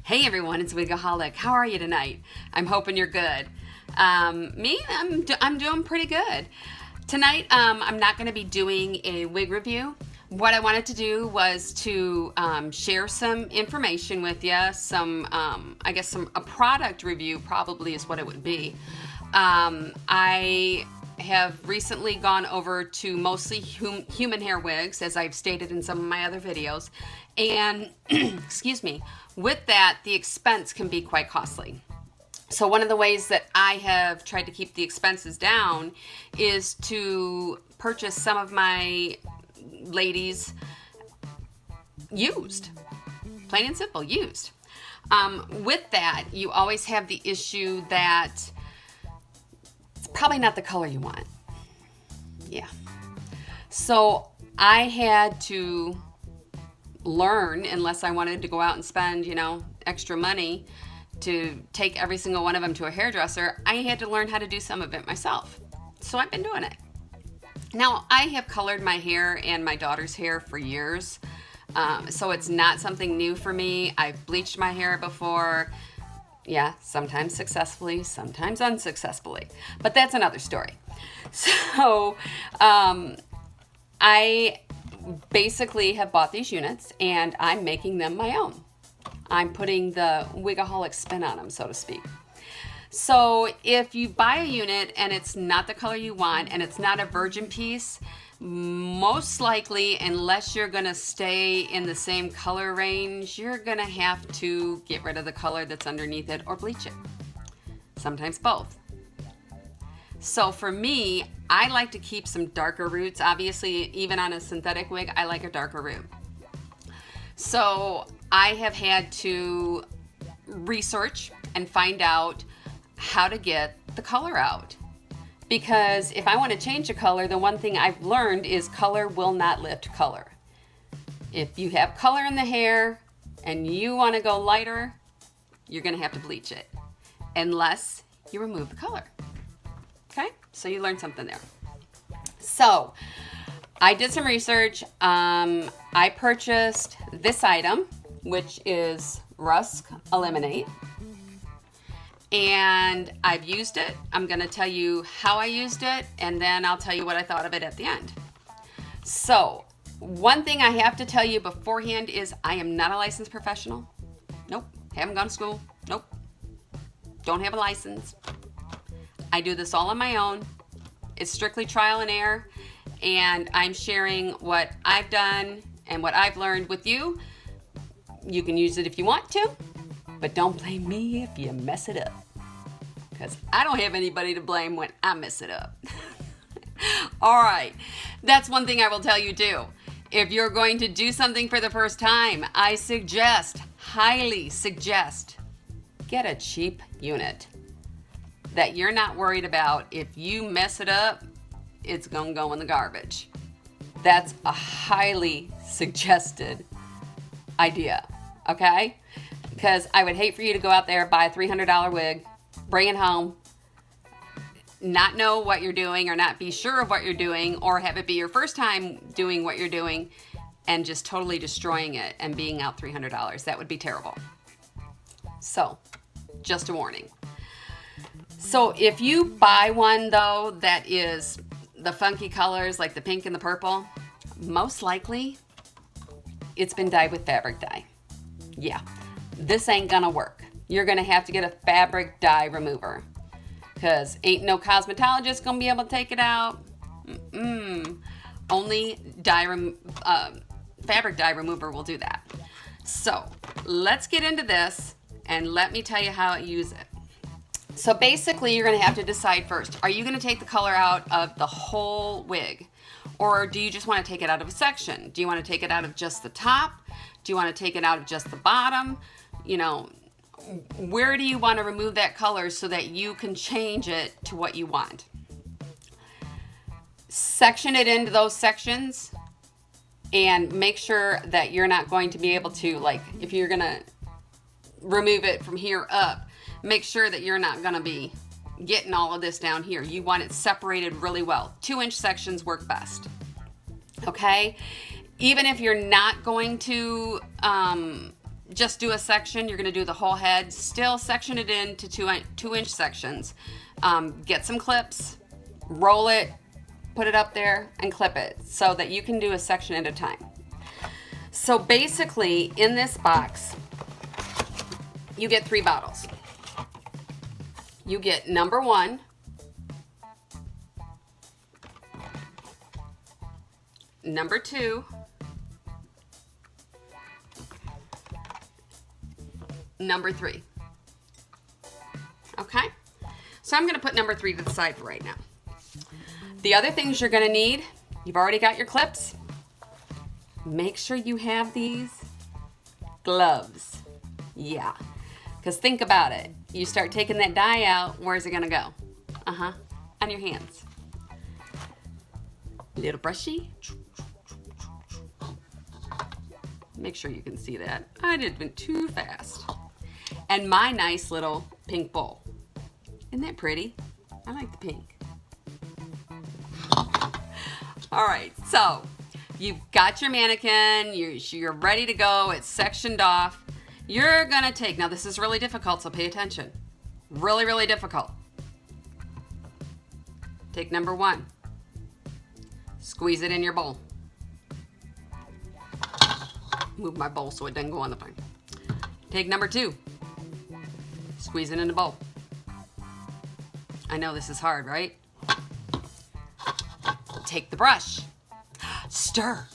Hey everyone, it's Wigaholic. How are you tonight? I'm hoping you're good. I'm doing pretty good. Tonight, I'm not going to be doing a wig review. What I wanted to do was to share some information with you. A product review probably is what it would be. I have recently gone over to mostly human hair wigs, as I've stated in some of my other videos, and excuse me, with that the expense can be quite costly. So one of the ways that I have tried to keep the expenses down is to purchase some of my ladies used, plain and simple, used. With that, you always have the issue that it's probably not the color you want. Yeah. So I had to learn, unless I wanted to go out and spend, extra money to take every single one of them to a hairdresser, I had to learn how to do some of it myself. So I've been doing it. Now, I have colored my hair and my daughter's hair for years, so it's not something new for me. I've bleached my hair before. Yeah, sometimes successfully, sometimes unsuccessfully, but that's another story. So I basically have bought these units and I'm making them my own. I'm putting the Wigaholic spin on them, so to speak. So if you buy a unit and it's not the color you want and it's not a virgin piece, most likely, unless you're going to stay in the same color range, you're going to have to get rid of the color that's underneath it or bleach it. Sometimes both. So for me, I like to keep some darker roots. Obviously, even on a synthetic wig, I like a darker root. So I have had to research and find out how to get the color out. Because if I want to change a color, the one thing I've learned is color will not lift color. If you have color in the hair and you want to go lighter, you're going to have to bleach it unless you remove the color. Okay? So you learned something there. So I did some research. I purchased this item, which is RUSK ELIMIN8. And I've used it. I'm going to tell you how I used it, and then I'll tell you what I thought of it at the end. So, one thing I have to tell you beforehand is I am not a licensed professional. Nope. Haven't gone to school. Nope. Don't have a license. I do this all on my own. It's strictly trial and error, and I'm sharing what I've done and what I've learned with you. You can use it if you want to, but don't blame me if you mess it up, because I don't have anybody to blame when I mess it up. All right, that's one thing I will tell you too. If you're going to do something for the first time, I highly suggest, get a cheap unit that you're not worried about. If you mess it up, it's gonna go in the garbage. That's a highly suggested idea, okay? Because I would hate for you to go out there, buy a $300 wig, bring it home, not know what you're doing or not be sure of what you're doing, or have it be your first time doing what you're doing and just totally destroying it and being out $300. That would be terrible. So, just a warning. So if you buy one though that is the funky colors like the pink and the purple, most likely it's been dyed with fabric dye. Yeah. This ain't gonna work. You're gonna have to get a fabric dye remover, because ain't no cosmetologist gonna be able to take it out. Only fabric dye remover will do that. So let's get into this and let me tell you how I use it. So basically, you're gonna have to decide first, are you gonna take the color out of the whole wig? Or do you just wanna take it out of a section? Do you wanna take it out of just the top? Do you wanna take it out of just the bottom? Where do you want to remove that color so that you can change it to what you want? Section it into those sections and make sure that you're not going to be able to, like, if you're going to remove it from here up, make sure that you're not going to be getting all of this down here. You want it separated really well. 2-inch sections work best. Okay? Even if you're not going to just do a section. You're going to do the whole head. Still section it into 2-inch sections. Get some clips, roll it, put it up there, and clip it so that you can do a section at a time. So basically, in this box, you get 3 bottles. You get number 1, number 2, number 3. Okay? So I'm going to put number 3 to the side for right now. The other things you're going to need, you've already got your clips. Make sure you have these gloves. Yeah. Because think about it. You start taking that dye out, where's it going to go? On your hands. Little brushy. Make sure you can see that. I didn't went too fast. And my nice little pink bowl. Isn't that pretty? I like the pink. All right, so you've got your mannequin, you're ready to go, it's sectioned off. You're gonna take, now this is really difficult, so pay attention. Really, really difficult. Take number 1, squeeze it in your bowl. Move my bowl so it doesn't go on the phone. Take number 2, squeeze it in the bowl. I know this is hard, right? Take the brush, stir.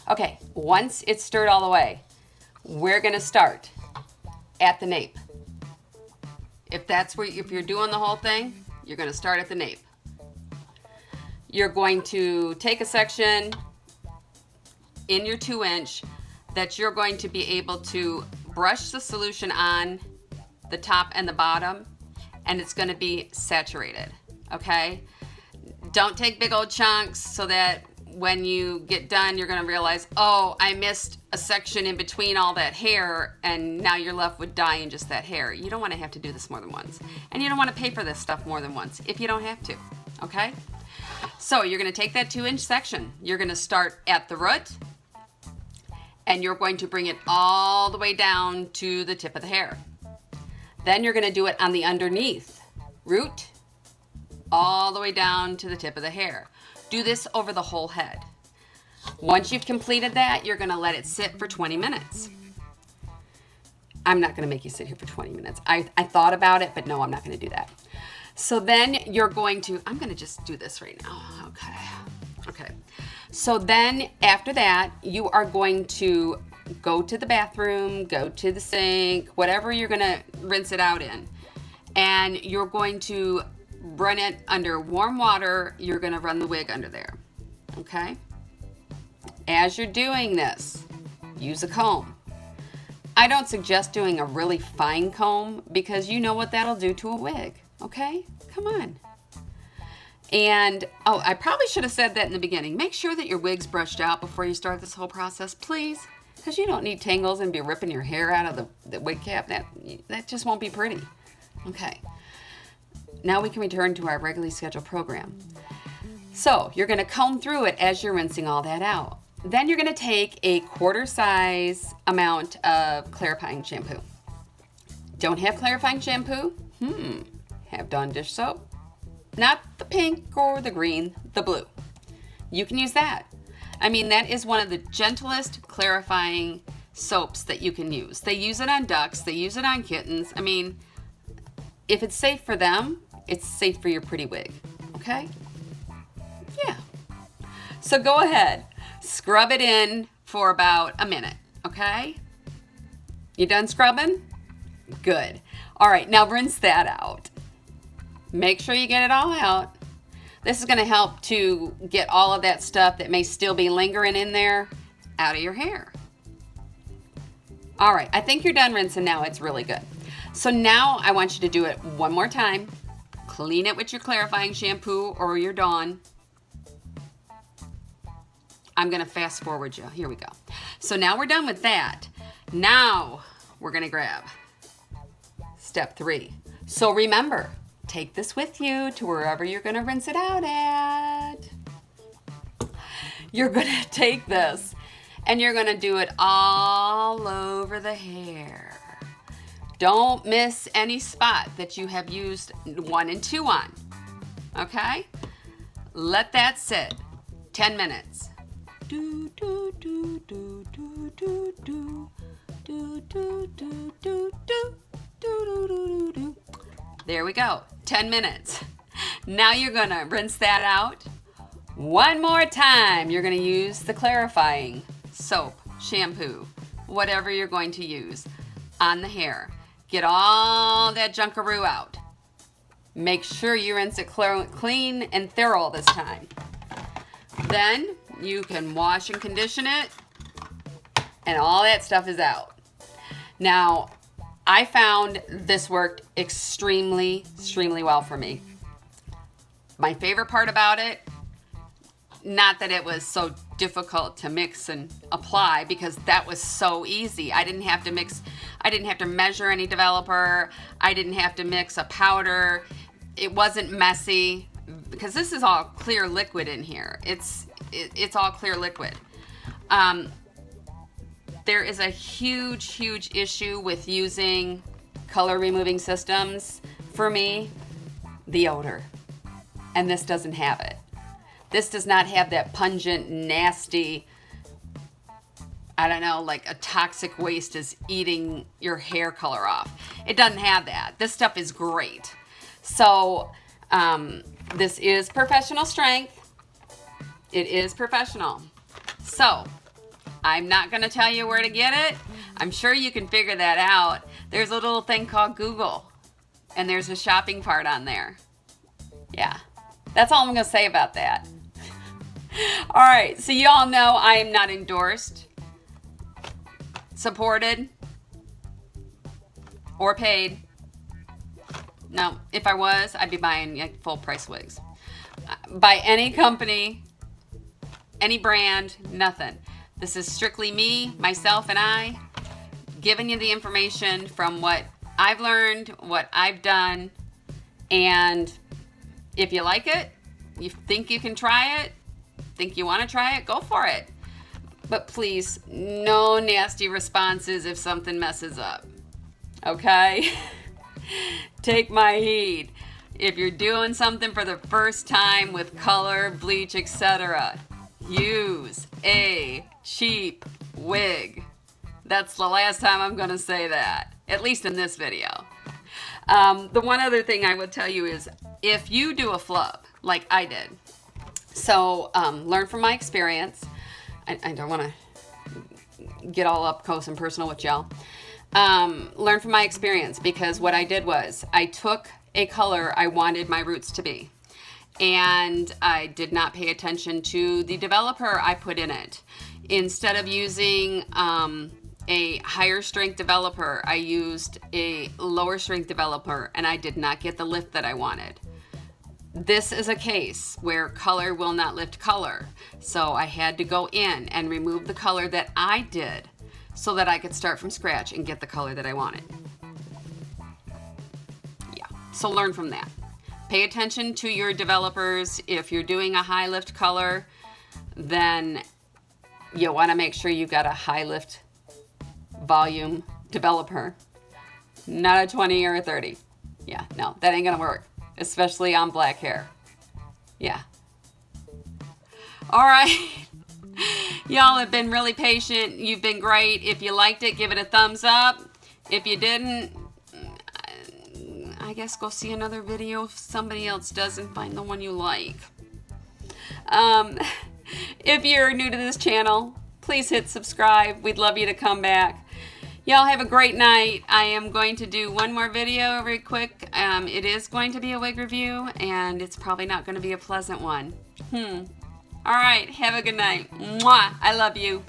Okay, once it's stirred all the way, we're gonna start at the nape. If you're doing the whole thing, you're gonna start at the nape. You're going to take a section in your 2-inch that you're going to be able to brush the solution on the top and the bottom, and it's going to be saturated, okay? Don't take big old chunks so that when you get done, you're going to realize, oh, I missed a section in between all that hair, and now you're left with dye in just that hair. You don't want to have to do this more than once, and you don't want to pay for this stuff more than once if you don't have to, okay? So you're going to take that 2-inch section. You're going to start at the root, and you're going to bring it all the way down to the tip of the hair. Then you're going to do it on the underneath root, all the way down to the tip of the hair. Do this over the whole head. Once you've completed that, you're going to let it sit for 20 minutes. I'm not going to make you sit here for 20 minutes. I thought about it, but no, I'm not going to do that. So then you're going to, I'm going to just do this right now. Okay. So then after that, you are going to go to the bathroom, go to the sink, whatever you're going to rinse it out in. And you're going to run it under warm water. You're going to run the wig under there. Okay? As you're doing this, use a comb. I don't suggest doing a really fine comb because you know what that'll do to a wig. Okay? Come on. And, oh, I probably should have said that in the beginning. Make sure that your wig's brushed out before you start this whole process, please. Because you don't need tangles and be ripping your hair out of the wig cap. That just won't be pretty. Okay. Now we can return to our regularly scheduled program. So you're going to comb through it as you're rinsing all that out. Then you're going to take a 1/4 size amount of clarifying shampoo. Don't have clarifying shampoo? Have Dawn dish soap. Not the pink or the green, the blue. You can use that. I mean, that is one of the gentlest clarifying soaps that you can use. They use it on ducks. They use it on kittens. I mean, if it's safe for them, it's safe for your pretty wig. Okay? Yeah. So go ahead. Scrub it in for about a minute. Okay? You done scrubbing? Good. All right, now rinse that out. Make sure you get it all out. This is going to help to get all of that stuff that may still be lingering in there out of your hair. All right, I think you're done rinsing now. It's really good. So now I want you to do it one more time. Clean it with your clarifying shampoo or your Dawn. I'm going to fast forward you. Here we go. So now we're done with that. Now we're going to grab step 3. So remember, take this with you to wherever you're going to rinse it out at. you're going to take this and you're going to do it all over the hair. Don't miss any spot that you have used 1 and 2 on. Okay? Let that sit 10 minutes. Do, do, do, do, do, do, do. Do, do, do, do, do, do, do, do. There we go. 10 minutes. Now you're going to rinse that out. One more time. You're going to use the clarifying soap, shampoo, whatever you're going to use on the hair. Get all that junkaroo out. Make sure you rinse it clean and thorough this time. Then you can wash and condition it, and all that stuff is out. Now, I found this worked extremely well for me. My favorite part about it, not that it was so difficult to mix and apply, because that was so easy. I didn't have to mix, I didn't have to measure any developer, I didn't have to mix a powder. It wasn't messy, because this is all clear liquid in here. It's all clear liquid. There is a huge issue with using color removing systems for me, the odor. And this doesn't have it. This does not have that pungent, nasty, I don't know, like a toxic waste is eating your hair color off. It doesn't have that. This stuff is great. So this is professional strength. It is professional. So I'm not going to tell you where to get it. I'm sure you can figure that out. There's a little thing called Google, and there's a shopping part on there. Yeah, that's all I'm going to say about that. All right, so you all know I am not endorsed, supported, or paid. No, if I was, I'd be buying like full price wigs. By any company, any brand, nothing. This is strictly me, myself, and I giving you the information from what I've learned, what I've done, and if you like it, you think you can try it, think you want to try it, go for it. But please, no nasty responses if something messes up. Okay? Take my heed. If you're doing something for the first time with color, bleach, etc., use a cheap wig. That's the last time I'm going to say that, at least in this video. The one other thing I would tell you is if you do a flub like I did, so learn from my experience. I don't want to get all up close and personal with y'all. Learn from my experience, because what I did was I took a color I wanted my roots to be, and I did not pay attention to the developer I put in it. Instead of using a higher strength developer, I used a lower strength developer, and I did not get the lift that I wanted. This is a case where color will not lift color, so I had to go in and remove the color that I did so that I could start from scratch and get the color that I wanted. Yeah, so learn from that. Pay attention to your developers. If you're doing a high lift color, then you want to make sure you've got a high lift volume developer, not a 20 or a 30. Yeah, no, that ain't gonna work, especially on black hair. Yeah. All right. Y'all have been really patient. You've been great. If you liked it, give it a thumbs up. If you didn't, I guess go see another video if somebody else does and find the one you like. If you're new to this channel, please hit subscribe. We'd love you to come back. Y'all have a great night. I am going to do one more video very quick. It is going to be a wig review, and it's probably not going to be a pleasant one. All right, have a good night. Mwah! I love you.